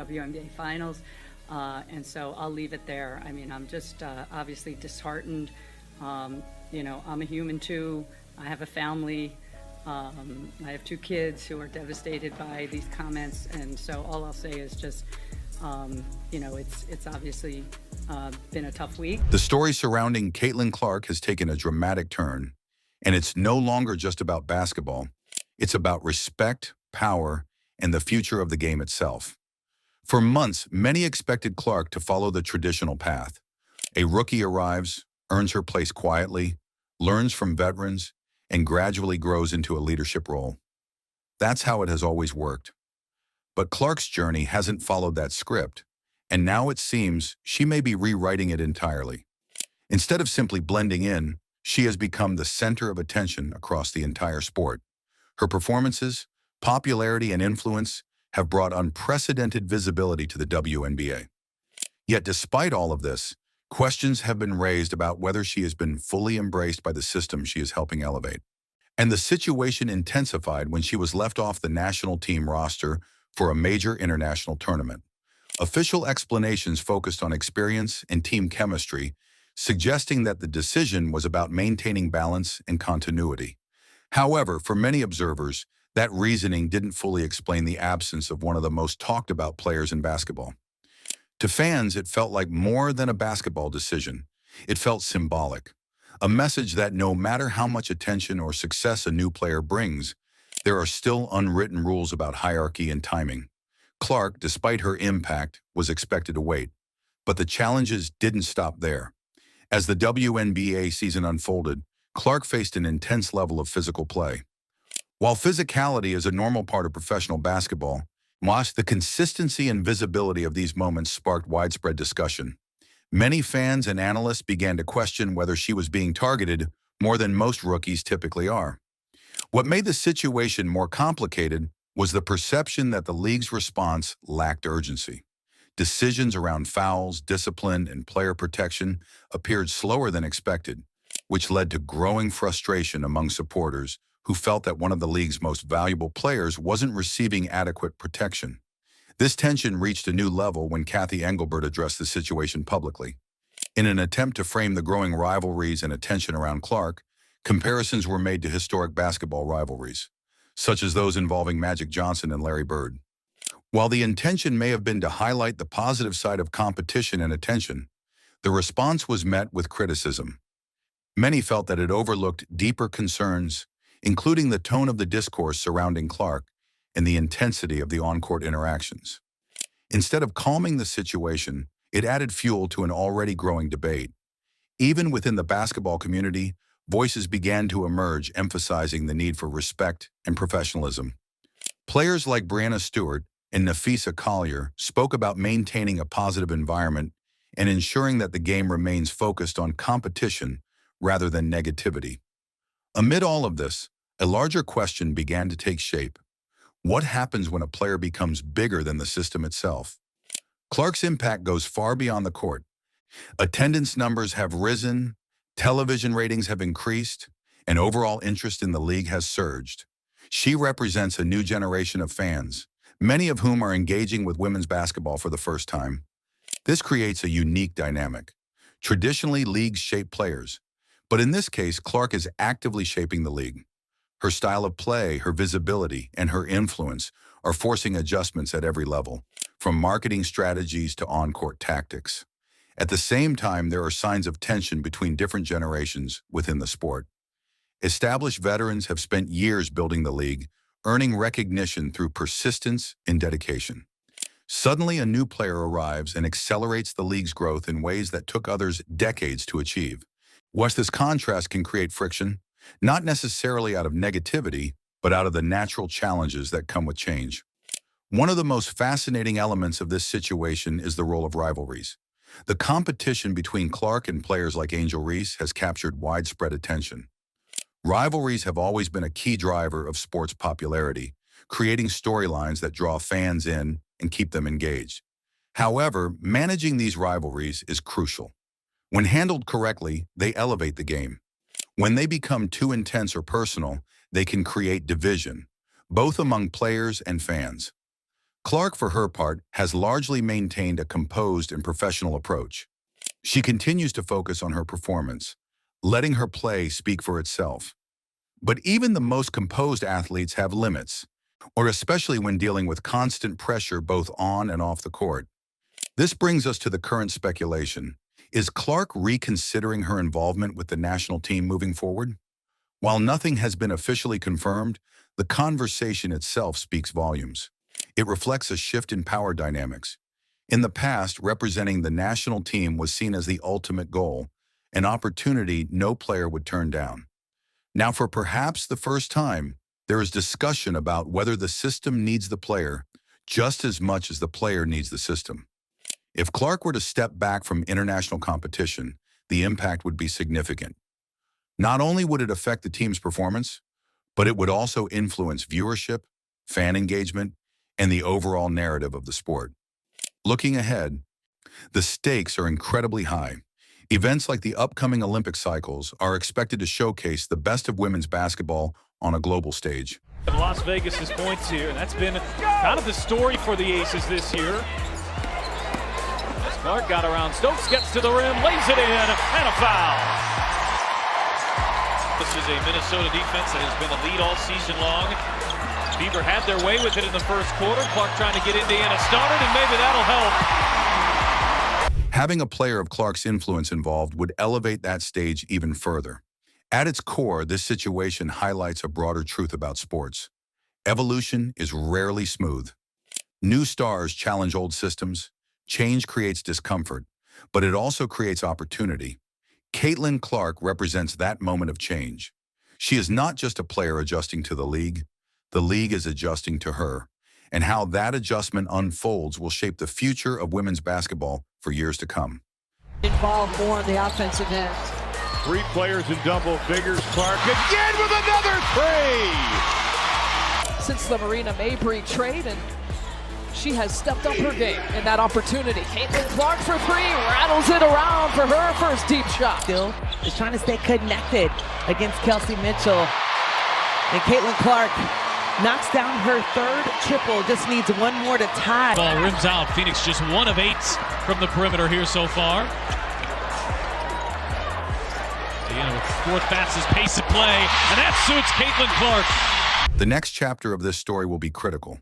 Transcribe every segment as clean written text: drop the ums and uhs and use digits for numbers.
WNBA finals. And so I'll leave it there. I mean, I'm just obviously disheartened. You know, I'm a human too. I have a family. I have 2 kids who are devastated by these comments. And so all I'll say is just, you know, it's obviously been a tough week. The story surrounding Caitlin Clark has taken a dramatic turn, and it's no longer just about basketball. It's about respect, power, and the future of the game itself. For months, many expected Clark to follow the traditional path. A rookie arrives, earns her place quietly, learns from veterans, and gradually grows into a leadership role. That's how it has always worked. But Clark's journey hasn't followed that script, and now it seems she may be rewriting it entirely. Instead of simply blending in, she has become the center of attention across the entire sport. Her performances, popularity, and influence have brought unprecedented visibility to the WNBA. Yet despite all of this, questions have been raised about whether she has been fully embraced by the system she is helping elevate. And the situation intensified when she was left off the national team roster for a major international tournament. Official explanations focused on experience and team chemistry, suggesting that the decision was about maintaining balance and continuity. However, for many observers, that reasoning didn't fully explain the absence of one of the most talked about players in basketball. To fans, it felt like more than a basketball decision. It felt symbolic, a message that no matter how much attention or success a new player brings, there are still unwritten rules about hierarchy and timing. Clark, despite her impact, was expected to wait. But the challenges didn't stop there. As the WNBA season unfolded, Clark faced an intense level of physical play. While physicality is a normal part of professional basketball, the consistency and visibility of these moments sparked widespread discussion. Many fans and analysts began to question whether she was being targeted more than most rookies typically are. What made the situation more complicated was the perception that the league's response lacked urgency. Decisions around fouls, discipline, and player protection appeared slower than expected, which led to growing frustration among supporters who felt that one of the league's most valuable players wasn't receiving adequate protection. This tension reached a new level when Kathy Engelbert addressed the situation publicly. In an attempt to frame the growing rivalries and attention around Clark, comparisons were made to historic basketball rivalries, such as those involving Magic Johnson and Larry Bird. While the intention may have been to highlight the positive side of competition and attention, the response was met with criticism. Many felt that it overlooked deeper concerns, including the tone of the discourse surrounding Clark and the intensity of the on-court interactions. Instead of calming the situation, it added fuel to an already growing debate. Even within the basketball community, voices began to emerge emphasizing the need for respect and professionalism. Players like Breanna Stewart and Nafisa Collier spoke about maintaining a positive environment and ensuring that the game remains focused on competition rather than negativity. Amid all of this, a larger question began to take shape. What happens when a player becomes bigger than the system itself? Clark's impact goes far beyond the court. Attendance numbers have risen, television ratings have increased, and overall interest in the league has surged. She represents a new generation of fans, many of whom are engaging with women's basketball for the first time. This creates a unique dynamic. Traditionally, leagues shape players, but in this case, Clark is actively shaping the league. Her style of play, her visibility, and her influence are forcing adjustments at every level, from marketing strategies to on-court tactics. At the same time, there are signs of tension between different generations within the sport. Established veterans have spent years building the league, earning recognition through persistence and dedication. Suddenly, a new player arrives and accelerates the league's growth in ways that took others decades to achieve. Whilst this contrast can create friction, not necessarily out of negativity, but out of the natural challenges that come with change. One of the most fascinating elements of this situation is the role of rivalries. The competition between Clark and players like Angel Reese has captured widespread attention. Rivalries have always been a key driver of sports popularity, creating storylines that draw fans in and keep them engaged. However, managing these rivalries is crucial. When handled correctly, they elevate the game. When they become too intense or personal, they can create division, both among players and fans. Clark, for her part, has largely maintained a composed and professional approach. She continues to focus on her performance, letting her play speak for itself. But even the most composed athletes have limits, or especially when dealing with constant pressure both on and off the court. This brings us to the current speculation. Is Clark reconsidering her involvement with the national team moving forward? While nothing has been officially confirmed, the conversation itself speaks volumes. It reflects a shift in power dynamics. In the past, representing the national team was seen as the ultimate goal, an opportunity no player would turn down. Now, for perhaps the first time, there is discussion about whether the system needs the player just as much as the player needs the system. If Clark were to step back from international competition, the impact would be significant. Not only would it affect the team's performance, but it would also influence viewership, fan engagement, and the overall narrative of the sport. Looking ahead, the stakes are incredibly high. Events like the upcoming Olympic cycles are expected to showcase the best of women's basketball on a global stage. Las Vegas's points here, and that's been kind of the story for the Aces this year. As Clark got around, Stokes gets to the rim, lays it in, and a foul. This is a Minnesota defense that has been a lead all season long. Beaver had their way with it in the first quarter. Clark trying to get Indiana started, and maybe that'll help. Having a player of Clark's influence involved would elevate that stage even further. At its core, this situation highlights a broader truth about sports. Evolution is rarely smooth. New stars challenge old systems. Change creates discomfort, but it also creates opportunity. Caitlin Clark represents that moment of change. She is not just a player adjusting to the league is adjusting to her, and how that adjustment unfolds will shape the future of women's basketball for years to come. Involved more on the offensive end. 3 players in double figures. Clark again with another 3! Since the Marina Mabry trade, and she has stepped up her game in that opportunity. Caitlin Clark for 3, rattles it around for her first deep shot. Still is trying to stay connected against Kelsey Mitchell. And Caitlin Clark knocks down her 3rd triple, just needs 1 more to tie. Ball rims out. Phoenix just 1 of 8 from the perimeter here so far. Indiana with the 4th fastest pace of play, and that suits Caitlin Clark. The next chapter of this story will be critical.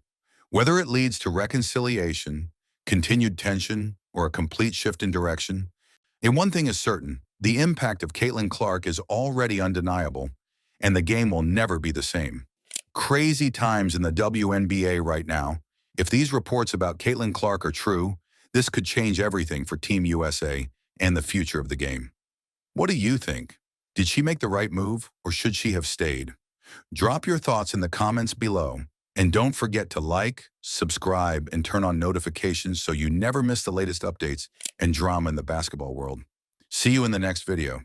Whether it leads to reconciliation, continued tension, or a complete shift in direction, and one thing is certain, the impact of Caitlin Clark is already undeniable, and the game will never be the same. Crazy times in the WNBA right now. If these reports about Caitlin Clark are true, this could change everything for Team USA and the future of the game. What do you think? Did she make the right move, or should she have stayed? Drop your thoughts in the comments below, and don't forget to like, subscribe, and turn on notifications so you never miss the latest updates and drama in the basketball world. See you in the next video.